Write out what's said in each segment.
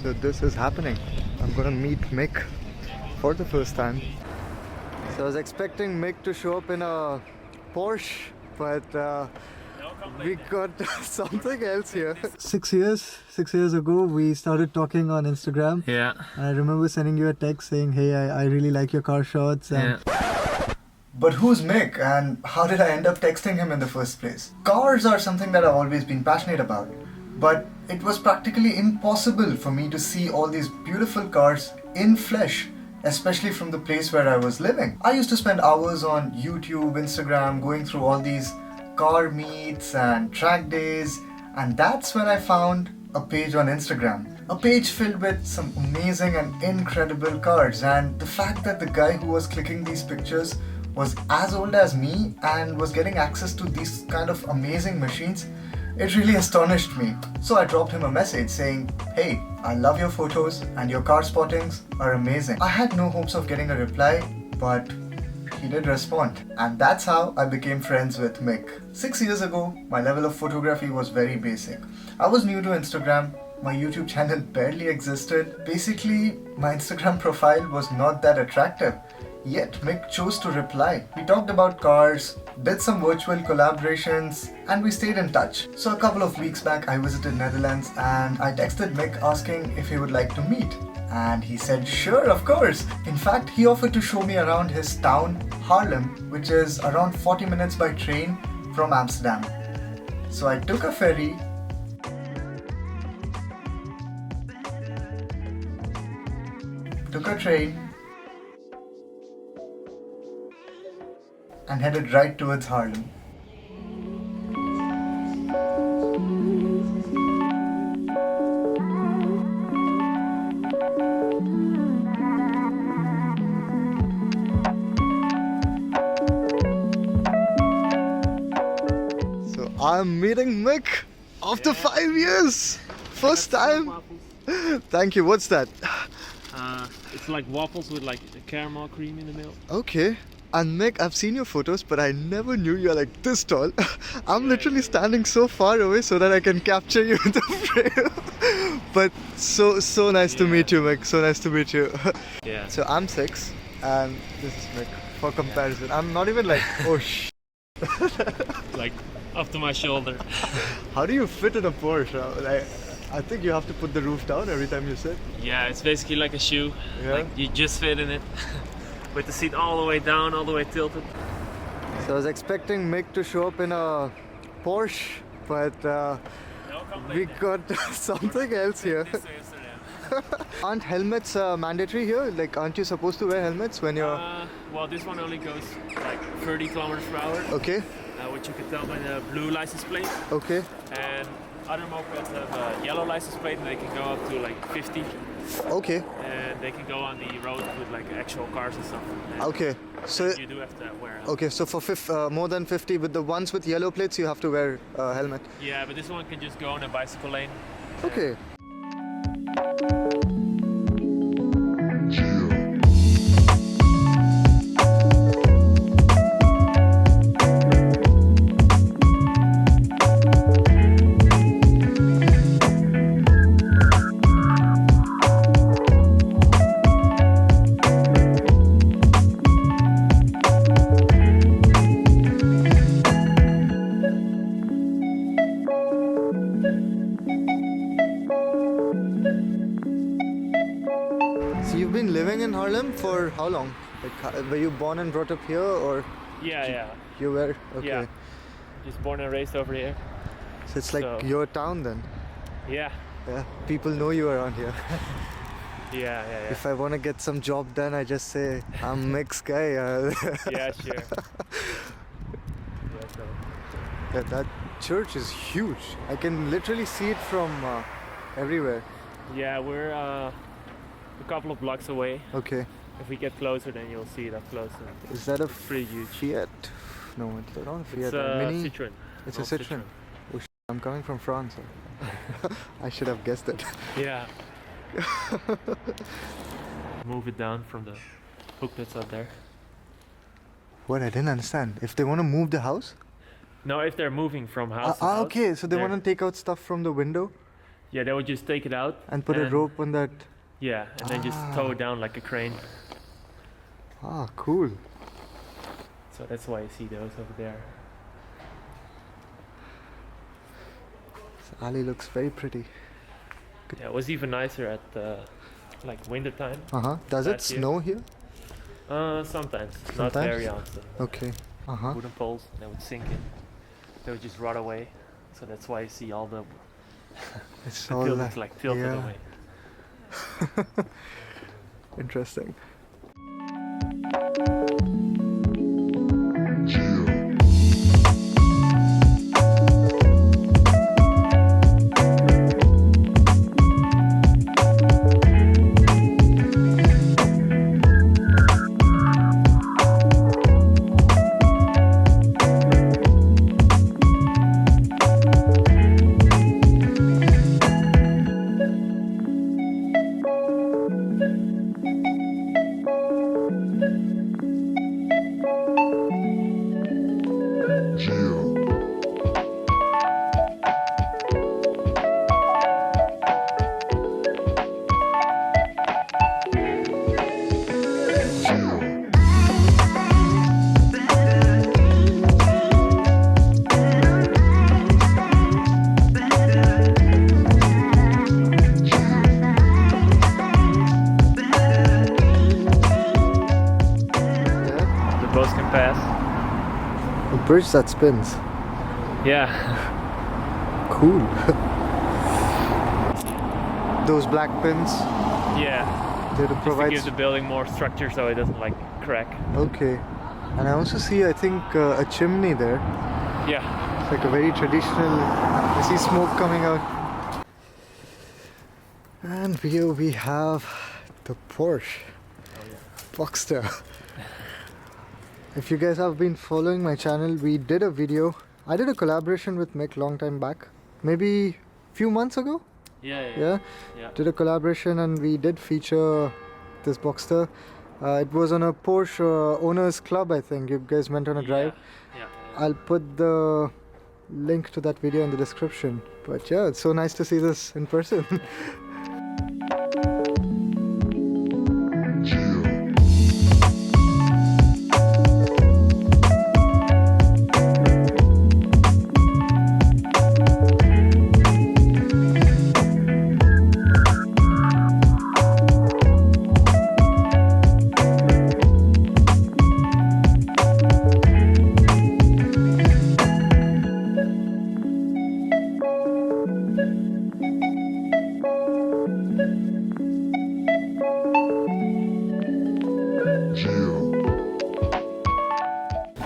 So this is happening. I'm gonna meet Mick for the first time. So I was expecting Mick to show up in a Porsche, but we got something else here. 6 years ago, we started talking on Instagram. Yeah. I remember sending you a text saying, hey, I really like your car shots. And Yeah. But who's Mick and how did I end up texting him in the first place? Cars are something that I've always been passionate about. But it was practically impossible for me to see all these beautiful cars in flesh, especially from the place where I was living. I used to spend hours on YouTube, Instagram, going through all these car meets and track days, and that's when I found a page on Instagram. A page filled with some amazing and incredible cars, and the fact that the guy who was clicking these pictures was as old as me and was getting access to these kind of amazing machines, it really astonished me. So I dropped him a message saying, hey, I love your photos and your car spottings are amazing. I had no hopes of getting a reply, but he did respond. And that's how I became friends with Mick. 6 years ago, my level of photography was very basic. I was new to Instagram. My YouTube channel barely existed. Basically, my Instagram profile was not that attractive. Yet Mick chose to reply. We talked about cars, did some virtual collaborations, and we stayed in touch. So a couple of weeks back I visited Netherlands and I texted Mick asking if he would like to meet. And he said sure, of course. In fact, he offered to show me around his town, Haarlem, which is around 40 minutes by train from Amsterdam. So I took a ferry, took a train, and headed right towards Haarlem. So I'm meeting Mick after 5 years. First time. Thank you. What's that? It's like waffles with like a caramel cream in the middle. Okay. And Mick, I've seen your photos, but I never knew you're like this tall. I'm literally standing so far away so that I can capture you in the frame. But so nice to meet you, Mick. So nice to meet you. Yeah. So I'm 6, and this is Mick. For comparison, I'm not even like, oh Like up to my shoulder. How do you fit in a Porsche? I think you have to put the roof down every time you sit. Yeah, it's basically like a shoe. Yeah. Like you just fit in it. With the seat all the way down, all the way tilted. So I was expecting Mick to show up in a Porsche, but we got something else here. Aren't helmets mandatory here? Like, aren't you supposed to wear helmets when you're... Well, this one only goes like 30 kilometers per hour. Okay. Which you can tell by the blue license plate. Okay. And other mopeds have a yellow license plate and they can go up to like 50. Okay. And they can go on the road with like actual cars and stuff. And okay. So you do have to wear a okay, so for more than 50, with the ones with yellow plates, you have to wear a helmet. Yeah, but this one can just go on a bicycle lane. Okay. You've been living in Haarlem for how long? Like, were you born and brought up here, or Yeah. you were? Okay. Yeah. Just born and raised over here. So it's like your town then? Yeah. Yeah. People know you around here. Yeah. If I want to get some job done, I just say, I'm Mick's guy. Yeah, sure. Yeah, that church is huge. I can literally see it from everywhere. Yeah, we're a couple of blocks away. Okay. If we get closer, then you'll see it up close. Is that a pretty huge. Fiat? No, it's not a Fiat. It's a Mini? Citroen. It's a Citroen. Oh, I'm coming from France. I should have guessed it. Yeah. Move it down from the hook that's up there. What? I didn't understand. If they want to move the house? No, if they're moving from house to house. Okay. So they they're- want to take out stuff from the window? Yeah, they would just take it out And put a rope on that. Yeah, and then just tow it down like a crane. Ah, cool. So that's why you see those over there. This alley looks very pretty. Yeah, it was even nicer at like winter time. Does it Last year. snow here? Sometimes, not Sometimes? very often. Okay. Wooden poles, they would sink in. They would just rot away. So that's why you see all the, It's the all buildings like tilted yeah. away. Interesting. A bridge that spins. Yeah. Cool. Those black pins. Yeah. They Just to give the building more structure so it doesn't like crack. Okay. And I also see, I think, a chimney there. Yeah. It's like a very traditional. I see smoke coming out. And here we have the Porsche Boxster. If you guys have been following my channel, we did a video. I did a collaboration with Mick long time back, maybe few months ago. Yeah. Did a collaboration and we did feature this Boxster. It was on a Porsche owners club, I think. You guys went on a drive. Yeah. I'll put the link to that video in the description. But yeah, it's so nice to see this in person.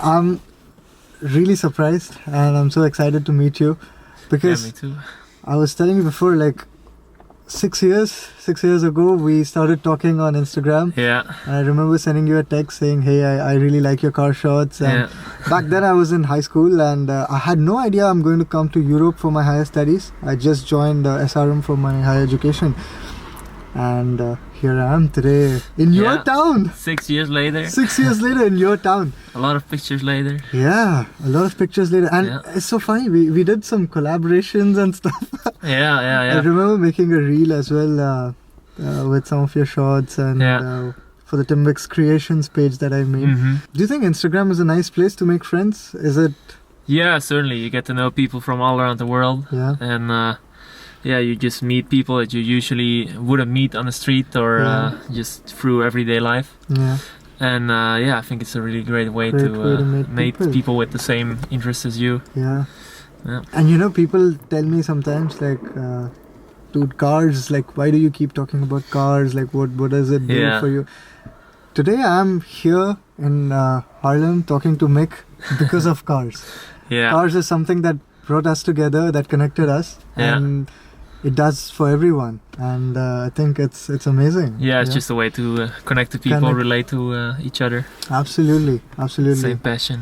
I'm really surprised and I'm so excited to meet you because me too. I was telling you before, like 6 years ago we started talking on Instagram. Yeah. And I remember sending you a text saying, hey, I really like your car shots. And back then I was in high school and I had no idea I'm going to come to Europe for my higher studies. I just joined SRM for my higher education. And here I am today in your town. 6 years later. 6 years later in your town. A lot of pictures later. Yeah, a lot of pictures later. And it's so funny, we did some collaborations and stuff. Yeah. I remember making a reel as well with some of your shots and for the Timbix Creations page that I made. Do you think Instagram is a nice place to make friends? Is it? Yeah, certainly. You get to know people from all around the world. Yeah. And you just meet people that you usually wouldn't meet on the street or just through everyday life. Yeah. And I think it's a really great way to meet people with the same interests as you. Yeah. And you know, people tell me sometimes like, dude, cars, like why do you keep talking about cars? Like what does it do for you? Today I'm here in Haarlem talking to Mick because of cars. Cars is something that brought us together, that connected us. And it does for everyone, and I think it's amazing. Yeah, it's just a way to connect to people, relate to each other. Absolutely. Same passion.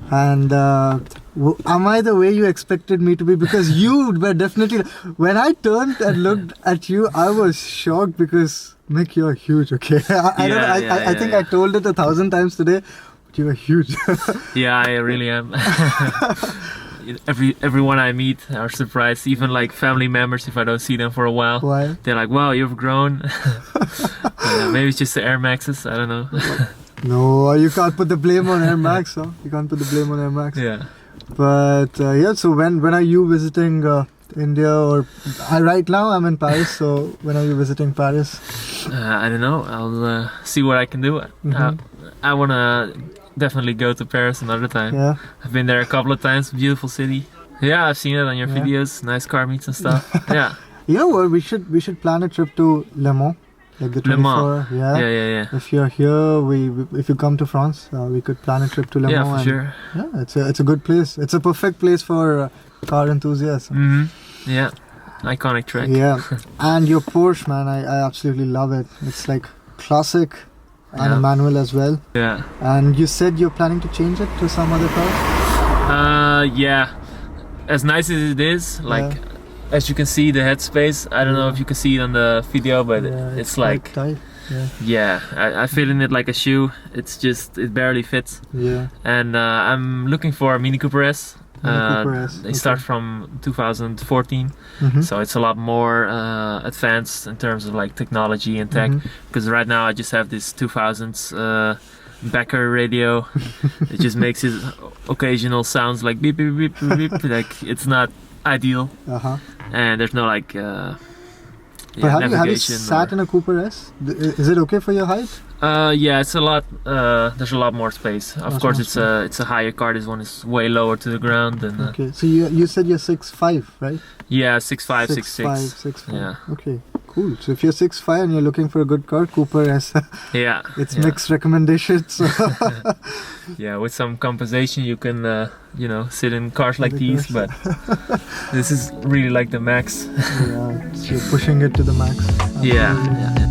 And am I the way you expected me to be? Because you were definitely... When I turned and looked at you, I was shocked because, Mick, you're huge, okay? I think I told it 1,000 times today, but you were huge. Yeah, I really am. everyone I meet are surprised. Even like family members, if I don't see them for a while, Why? they're like, "Wow, you've grown." Maybe it's just the Air Maxes. I don't know. No, you can't put the blame on Air Max, huh? You can't put the blame on Air Max. Yeah. But yeah, so when are you visiting India? Or right now I'm in Paris, so when are you visiting Paris? I don't know. I'll see what I can do. Mhm. I wanna definitely go to Paris another time. Yeah. I've been there a couple of times. Beautiful city. Yeah, I've seen it on your Yeah. videos. Nice car meets and stuff. Yeah. You know what? We should plan a trip to Le Mans, like the Le 24. Mans. Yeah. If you're here, if you come to France, we could plan a trip to Le Mans. Yeah, for and sure. Yeah, it's a good place. It's a perfect place for car enthusiasts. Yeah. Iconic track. Yeah, and your Porsche, man, I absolutely love it. It's like classic and a Yeah. manual as well. Yeah. And you said you're planning to change it to some other car? Yeah. As nice as it is, like as you can see the headspace. I don't know if you can see it on the video, but Yeah, it's quite like tight. yeah, I fit in it like a shoe. It's just it barely fits. Yeah. And I'm looking for a Mini Cooper S. Mini Cooper S, They okay. start from 2014, Mhm. so it's a lot more advanced in terms of like technology and tech. Mhm. Because right now I just have this 2000s Becker radio. It just makes it occasional sounds like beep beep beep beep beep. Like it's not ideal, Uh-huh. and there's no like But have you navigation. sat in a Cooper S? Is it okay for your height? Yeah, it's a lot. There's a lot more space. Of Much course, more it's a higher car. This one is way lower to the ground, and Okay, so you said you're 6'5", right? yeah, 6'5", 6'6". 6'5". Yeah. Okay, cool. So if you're 6'5" and you're looking for a good car, Cooper S. Yeah, It's yeah. mixed recommendations. Yeah, with some compensation, you can sit in cars like The these, cars. but this is really like the max. Yeah, so you're pushing it to the max. Yeah, Absolutely. yeah.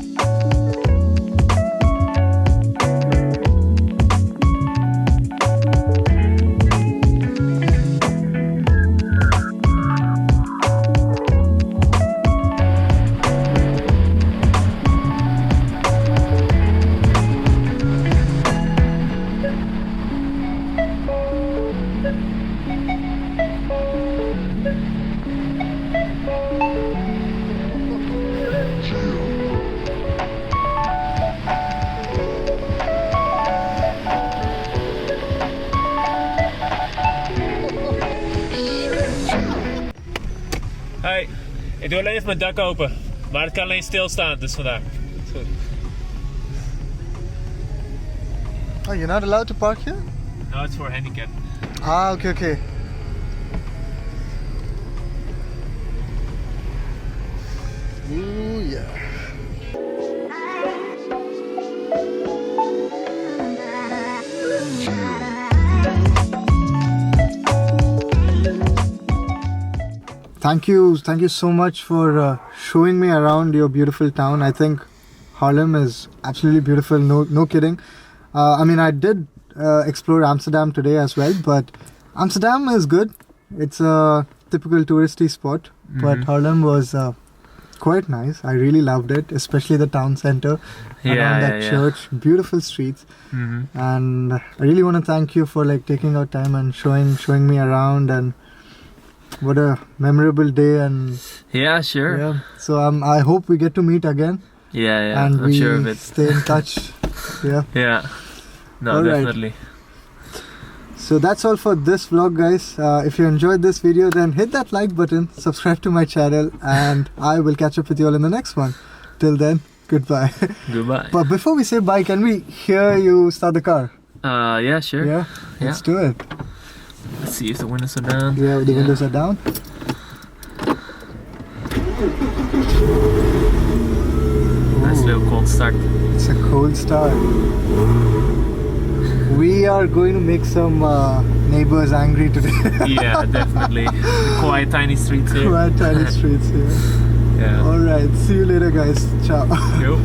Hey, ik doe alleen even mijn dak open, maar het kan alleen stilstaan, dus vandaar. Goed. Oh, you're not allowed to park here? No, it's for handicap. Ah, okay. Ooh, yeah. Thank you so much for showing me around your beautiful town. I think Haarlem is absolutely beautiful, no kidding. I mean, I did explore Amsterdam today as well, but Amsterdam is good. It's a typical touristy spot, but Haarlem was quite nice. I really loved it, especially the town center around that church. Beautiful streets, and I really want to thank you for like taking out time and showing me around. And what a memorable day. And Yeah, sure. yeah, so I hope we get to meet again. Yeah, And I'm we sure of it. stay in touch. Yeah. Yeah. No, All right. definitely. So that's all for this vlog, guys. If you enjoyed this video, then hit that like button, subscribe to my channel, and I will catch up with you all in the next one. Till then, goodbye. Goodbye. But before we say bye, can we hear you start the car? Yeah, sure. Yeah? Let's do it. Let's see if the windows are down. Yeah, the windows are down. Nice little cold start. It's a cold start. We are going to make some neighbors angry today. Yeah, definitely. Quite tiny streets here. Quite tiny streets here. Yeah. Alright, see you later, guys. Ciao. Nope.